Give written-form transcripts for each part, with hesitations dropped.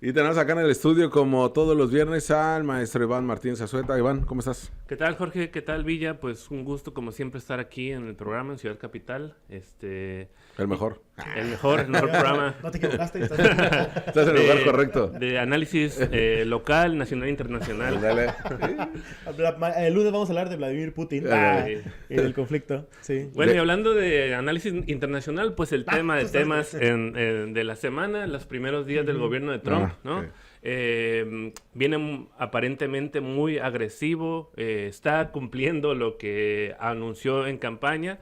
Y tenemos acá en el estudio, como todos los viernes, al maestro Iván Martínez Azueta. Iván, ¿cómo estás? ¿Qué tal, Jorge? ¿Qué tal, Villa? Pues un gusto, como siempre, estar aquí en el programa en Ciudad Capital. El mejor. El mejor programa No te equivocaste. Estás en el lugar correcto. de análisis local, nacional e internacional. Dale. El lunes vamos a hablar de Vladimir Putin y del conflicto. Sí. Bueno, y hablando de análisis internacional, pues el tema de temas de la semana, los primeros días del gobierno de Trump, ¿no? Sí. Viene aparentemente muy agresivo, está cumpliendo lo que anunció en campaña,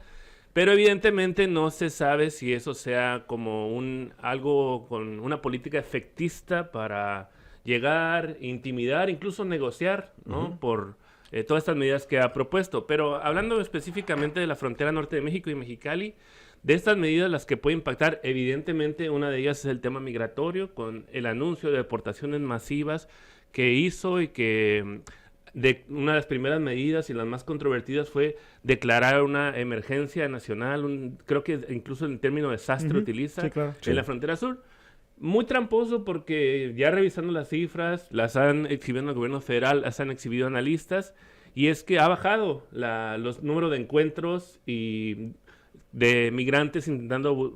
pero evidentemente no se sabe si eso sea como algo con una política efectista para llegar, intimidar, incluso negociar, ¿no? Por todas estas medidas que ha propuesto. Pero hablando específicamente de la frontera norte de México y Mexicali, de estas medidas, las que puede impactar, evidentemente, una de ellas es el tema migratorio, con el anuncio de deportaciones masivas que hizo y que una de las primeras medidas y las más controvertidas fue declarar una emergencia nacional, creo que incluso el término desastre utiliza, Sí, claro. en la frontera sur. Muy tramposo porque ya revisando las cifras, las han exhibido en el gobierno federal, las han exhibido analistas, y es que ha bajado los números de encuentros y de migrantes intentando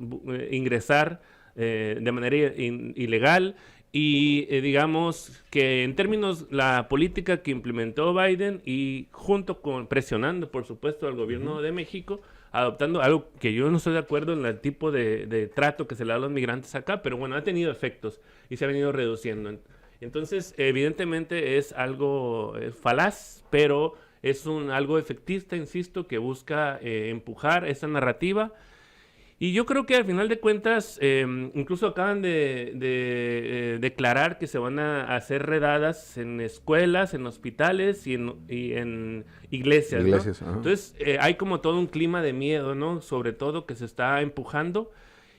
ingresar de manera ilegal y digamos que en términos la política que implementó Biden y junto con presionando por supuesto al gobierno de México, adoptando algo que yo no estoy de acuerdo en el tipo de trato que se le da a los migrantes acá, pero bueno, ha tenido efectos y se ha venido reduciendo. Entonces, evidentemente es algo falaz, pero es algo efectista, insisto, que busca empujar esa narrativa. Y yo creo que al final de cuentas, incluso acaban de declarar que se van a hacer redadas en escuelas, en hospitales y en iglesias, ¿no? Entonces, hay como todo un clima de miedo, ¿no? Sobre todo que se está empujando.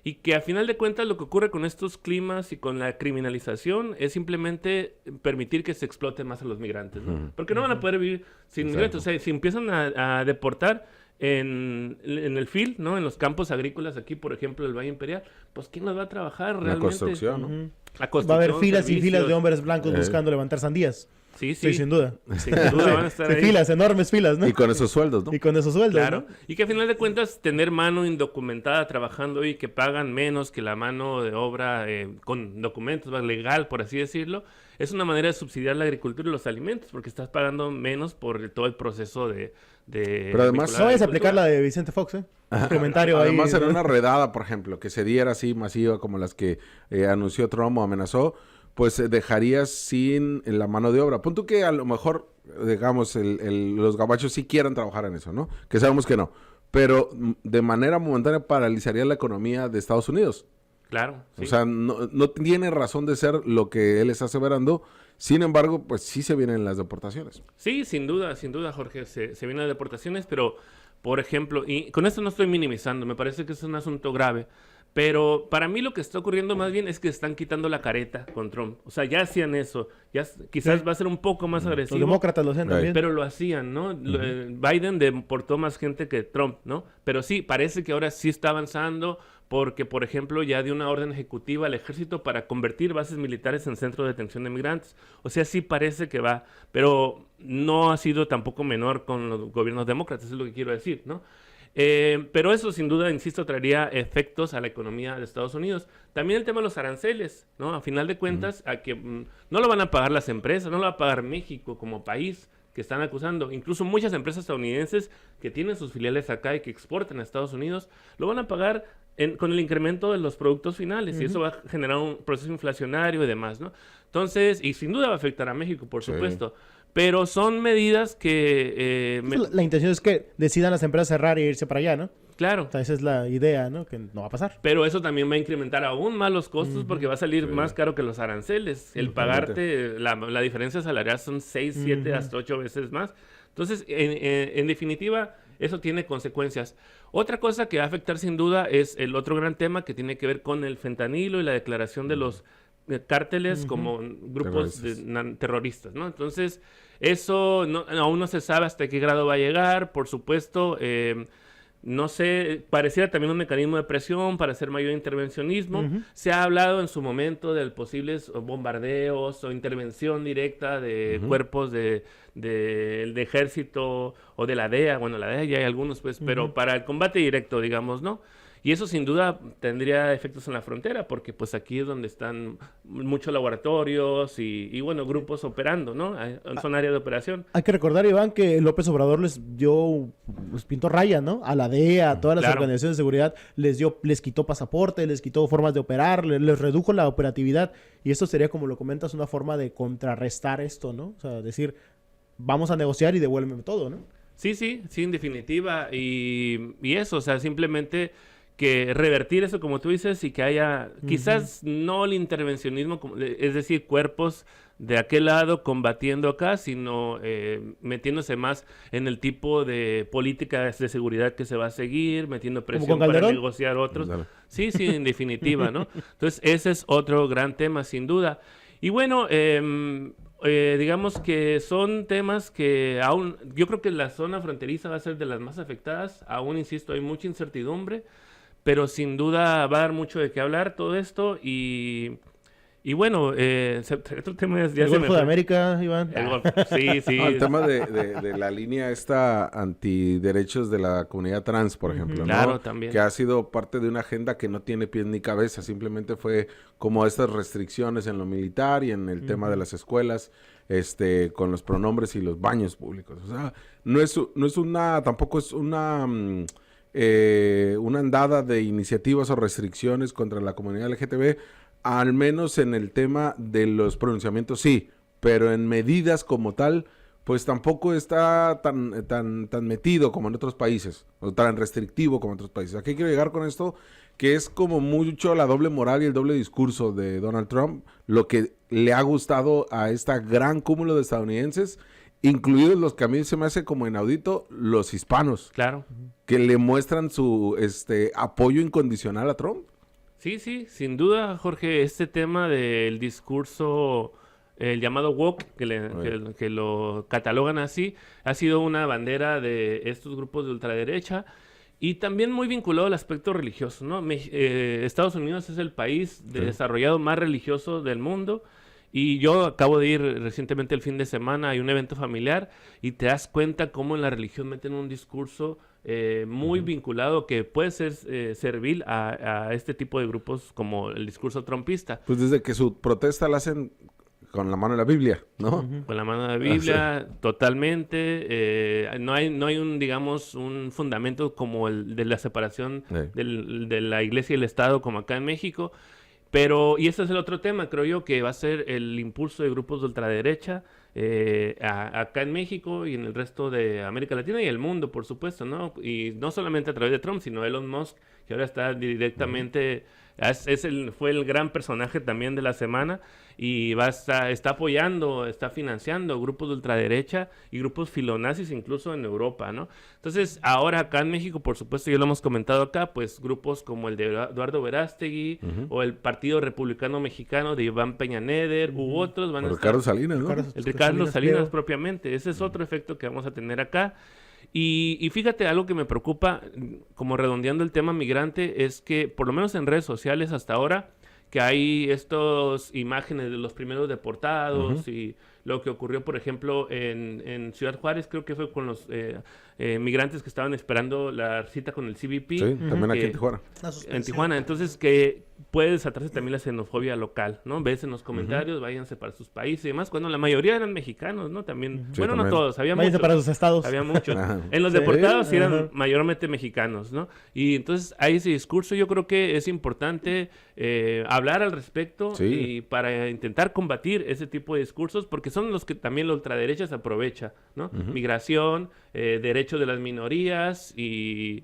Y que a final de cuentas lo que ocurre con estos climas y con la criminalización es simplemente permitir que se explote más a los migrantes, ¿no? Porque no van a poder vivir sin migrantes. O sea, si empiezan a deportar en el field, ¿no? En los campos agrícolas aquí, por ejemplo, el Valle Imperial, pues ¿quién nos va a trabajar realmente? La construcción, ¿no? La construcción, Va a haber filas y servicios. filas de hombres blancos buscando levantar sandías. Sí, Sí, sin duda. Sin duda van a estar Sí, ahí. filas, enormes filas, ¿no? Y con esos sueldos, ¿no? Y con esos sueldos, Claro, ¿no? y que a final de cuentas tener mano indocumentada trabajando y que pagan menos que la mano de obra con documentos, legal, por así decirlo, es una manera de subsidiar la agricultura y los alimentos, porque estás pagando menos por todo el proceso de Pero además, No vayas a aplicar la de Vicente Fox, ¿eh? Un comentario ahí. Además, en ¿no? una redada, por ejemplo, que se diera así masiva como las que anunció Trump o amenazó, pues dejarías sin la mano de obra. Punto que a lo mejor, digamos, los gabachos sí quieran trabajar en eso, ¿no? Que sabemos que no. Pero de manera momentánea paralizaría la economía de Estados Unidos. Claro, sí. O sea, no tiene razón de ser lo que él está aseverando. Sin embargo, pues sí se vienen las deportaciones. Sí, sin duda, Jorge, se vienen deportaciones, pero, por ejemplo, y con esto no estoy minimizando, me parece que es un asunto grave, pero para mí lo que está ocurriendo más bien es que están quitando la careta con Trump. O sea, ya hacían eso, quizás Sí. va a ser un poco más Los agresivo. demócratas lo hacen Right. también. Pero lo hacían, ¿no? Biden deportó más gente que Trump, ¿no? Pero sí, parece que ahora sí está avanzando porque, por ejemplo, ya dio una orden ejecutiva al ejército para convertir bases militares en centros de detención de migrantes. O sea, sí parece que va, pero no ha sido tampoco menor con los gobiernos demócratas, es lo que quiero decir, ¿no? Pero eso sin duda, insisto, traería efectos a la economía de Estados Unidos. También el tema de los aranceles, ¿no? A final de cuentas, no lo van a pagar las empresas, no lo va a pagar México como país que están acusando. Incluso muchas empresas estadounidenses que tienen sus filiales acá y que exportan a Estados Unidos, lo van a pagar con el incremento de los productos finales y eso va a generar un proceso inflacionario y demás, ¿no? Entonces, y sin duda va a afectar a México, por supuesto. Pero son medidas que... La intención es que decidan las empresas cerrar e irse para allá, ¿no? Claro. O sea, esa es la idea, ¿no? Que no va a pasar. Pero eso también va a incrementar aún más los costos porque va a salir más caro que los aranceles. El pagarte, la diferencia salarial son 6, 7, hasta 8 veces más. Entonces, en definitiva, eso tiene consecuencias. Otra cosa que va a afectar sin duda es el otro gran tema que tiene que ver con el fentanilo y la declaración de los cárteles como grupos terroristas, ¿no? Entonces, eso aún no se sabe hasta qué grado va a llegar. Por supuesto, no sé, pareciera también un mecanismo de presión para hacer mayor intervencionismo. Se ha hablado en su momento de posibles bombardeos o intervención directa de cuerpos del ejército o de la DEA. Bueno, la DEA ya hay algunos, pues, pero para el combate directo, digamos, ¿no? Y eso sin duda tendría efectos en la frontera, porque pues aquí es donde están muchos laboratorios y bueno, grupos operando, ¿no? Son áreas de operación. Hay que recordar, Iván, que López Obrador les pintó raya, ¿no? A la DEA, a todas las organizaciones de seguridad, les quitó pasaporte, les quitó formas de operar, les redujo la operatividad. Y esto sería, como lo comentas, una forma de contrarrestar esto, ¿no? O sea, decir, vamos a negociar y devuélveme todo, ¿no? Sí, en definitiva. Y eso, o sea, simplemente que revertir eso, como tú dices, y que haya, quizás no el intervencionismo, es decir, cuerpos de aquel lado combatiendo acá, sino metiéndose más en el tipo de políticas de seguridad que se va a seguir, metiendo presión para negociar otros. Claro. Sí, en definitiva, ¿no? Entonces, ese es otro gran tema, sin duda. Y bueno, digamos que son temas que aún, yo creo que la zona fronteriza va a ser de las más afectadas. Aún, insisto, hay mucha incertidumbre. Pero sin duda va a dar mucho de qué hablar todo esto y bueno, otro tema es... ¿El Golfo de América, Iván? El Golfo, sí. No, el tema de la línea esta antiderechos de la comunidad trans, por ejemplo, ¿no? Claro, también. Que ha sido parte de una agenda que no tiene pies ni cabeza, simplemente fue como estas restricciones en lo militar y en el tema de las escuelas, con los pronombres y los baños públicos. O sea, tampoco es una andada de iniciativas o restricciones contra la comunidad LGTB, al menos en el tema de los pronunciamientos sí, pero en medidas como tal, pues tampoco está tan metido como en otros países, o tan restrictivo como en otros países. ¿A qué quiero llegar con esto? Que es como mucho la doble moral y el doble discurso de Donald Trump, lo que le ha gustado a esta gran cúmulo de estadounidenses, incluidos los que a mí se me hace como inaudito, los hispanos. Claro. Que le muestran su apoyo incondicional a Trump. Sí, sin duda, Jorge, este tema del discurso, el llamado woke, que lo catalogan así, ha sido una bandera de estos grupos de ultraderecha y también muy vinculado al aspecto religioso, ¿no? Estados Unidos es el país desarrollado más religioso del mundo. Y yo acabo de ir recientemente el fin de semana, hay un evento familiar y te das cuenta cómo en la religión meten un discurso muy vinculado que puede ser servil a este tipo de grupos como el discurso trumpista. Pues desde que su protesta la hacen con la mano de la Biblia, ¿no? Con la mano de la Biblia, totalmente. No hay un fundamento como el de la separación de la iglesia y el Estado como acá en México. Y ese es el otro tema, creo yo, que va a ser el impulso de grupos de ultraderecha acá en México y en el resto de América Latina y el mundo, por supuesto, ¿no? Y no solamente a través de Trump, sino Elon Musk, que ahora está directamente... fue el gran personaje también de la semana y está apoyando, está financiando grupos de ultraderecha y grupos filonazis incluso en Europa, ¿no? Entonces, ahora acá en México, por supuesto, ya lo hemos comentado acá, pues grupos como el de Eduardo Verástegui o el Partido Republicano Mexicano de Iván Peña Neder u otros van a estar... Ricardo Salinas, ¿no? El Ricardo Salinas propiamente. Ese es otro efecto que vamos a tener acá. Y fíjate, algo que me preocupa, como redondeando el tema migrante, es que por lo menos en redes sociales hasta ahora, que hay estas imágenes de los primeros deportados y lo que ocurrió, por ejemplo, en Ciudad Juárez, creo que fue con los migrantes que estaban esperando la cita con el CBP. Sí, también aquí en Tijuana. En Tijuana, entonces que puede desatarse también la xenofobia local, ¿no? Ves en los comentarios, váyanse para sus países y demás, cuando la mayoría eran mexicanos, ¿no? También, Sí, bueno, también. no todos, había Váyanse muchos. para sus estados. Había muchos. Ajá. En los Sí, deportados sí eran ajá. mayormente mexicanos, ¿no? Y entonces hay ese discurso, yo creo que es importante hablar al respecto Sí. y para intentar combatir ese tipo de discursos, porque son los que también la ultraderecha se aprovecha, ¿no? Migración, derechos de las minorías y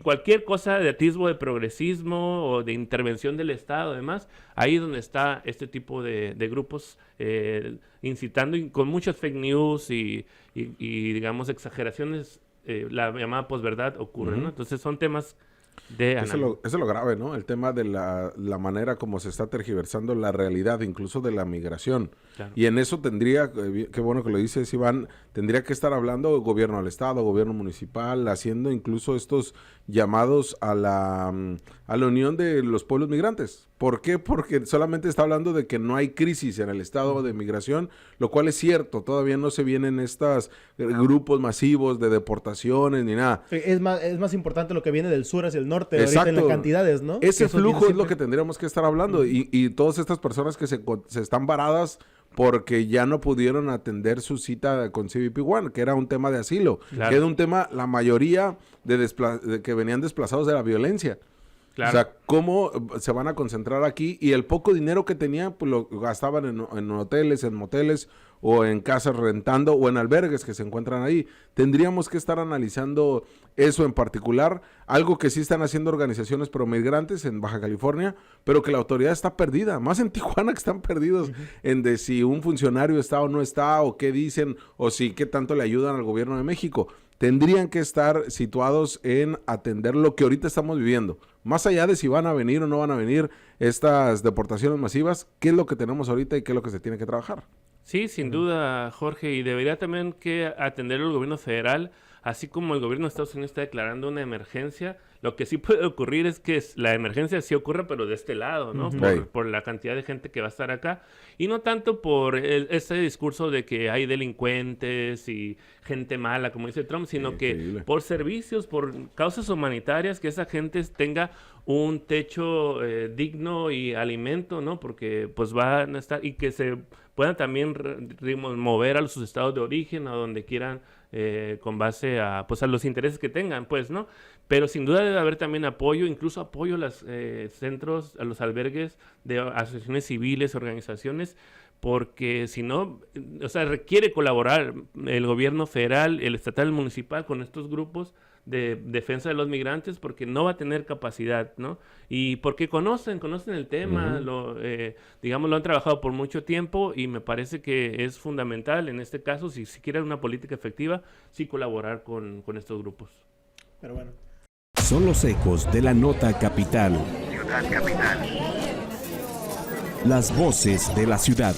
cualquier cosa de atisbo de progresismo o de intervención del Estado, además, ahí es donde está este tipo de grupos incitando con muchas fake news y digamos, exageraciones, la llamada posverdad ocurre, ¿no? Entonces son temas de Eso es lo grave, ¿no? El tema de la manera como se está tergiversando la realidad, incluso de la migración. Claro. Y en eso tendría, qué bueno que lo dices, Iván, tendría que estar hablando gobierno del estado, gobierno municipal, haciendo incluso estos llamados a la unión de los pueblos migrantes. ¿Por qué? Porque solamente está hablando de que no hay crisis en el estado de migración, lo cual es cierto, todavía no se vienen estos grupos masivos de deportaciones ni nada. Es más importante lo que viene del sur hacia el norte, ahorita en las cantidades, ¿no? Ese flujo es lo que tendríamos que estar hablando, y todas estas personas que se están varadas porque ya no pudieron atender su cita con CBP One, que era un tema de asilo, que era un tema, la mayoría de que venían desplazados de la violencia. Claro. O sea, ¿cómo se van a concentrar aquí? Y el poco dinero que tenían, pues lo gastaban en hoteles, en moteles, o en casas rentando, o en albergues que se encuentran ahí. Tendríamos que estar analizando eso en particular, algo que sí están haciendo organizaciones promigrantes en Baja California, pero que la autoridad está perdida, más en Tijuana que están perdidos en de si un funcionario está o no está, o qué dicen, o si qué tanto le ayudan al gobierno de México. Tendrían que estar situados en atender lo que ahorita estamos viviendo. Más allá de si van a venir o no van a venir estas deportaciones masivas, ¿qué es lo que tenemos ahorita y qué es lo que se tiene que trabajar? Sí, sin duda, Jorge, y debería también que atender el gobierno federal, así como el gobierno de Estados Unidos está declarando una emergencia. Lo que sí puede ocurrir es que la emergencia sí ocurra, pero de este lado, ¿no? Por la cantidad de gente que va a estar acá. Y no tanto por ese discurso de que hay delincuentes y gente mala, como dice Trump, sino que por servicios, por causas humanitarias, que esa gente tenga un techo digno y alimento, ¿no? Porque pues van a estar, y que se puedan también mover a sus estados de origen, a donde quieran, con base a los intereses que tengan, pues, ¿no? Pero sin duda debe haber también apoyo, incluso apoyo a los centros, a los albergues de asociaciones civiles, organizaciones, porque si no, o sea, requiere colaborar el gobierno federal, el estatal, el municipal con estos grupos de defensa de los migrantes, porque no va a tener capacidad, ¿no? Y porque conocen el tema, digamos, lo han trabajado por mucho tiempo, y me parece que es fundamental en este caso, si quieren una política efectiva, sí colaborar con estos grupos. Pero bueno. Son los ecos de la nota capital. Ciudad Capital. Las voces de la ciudad.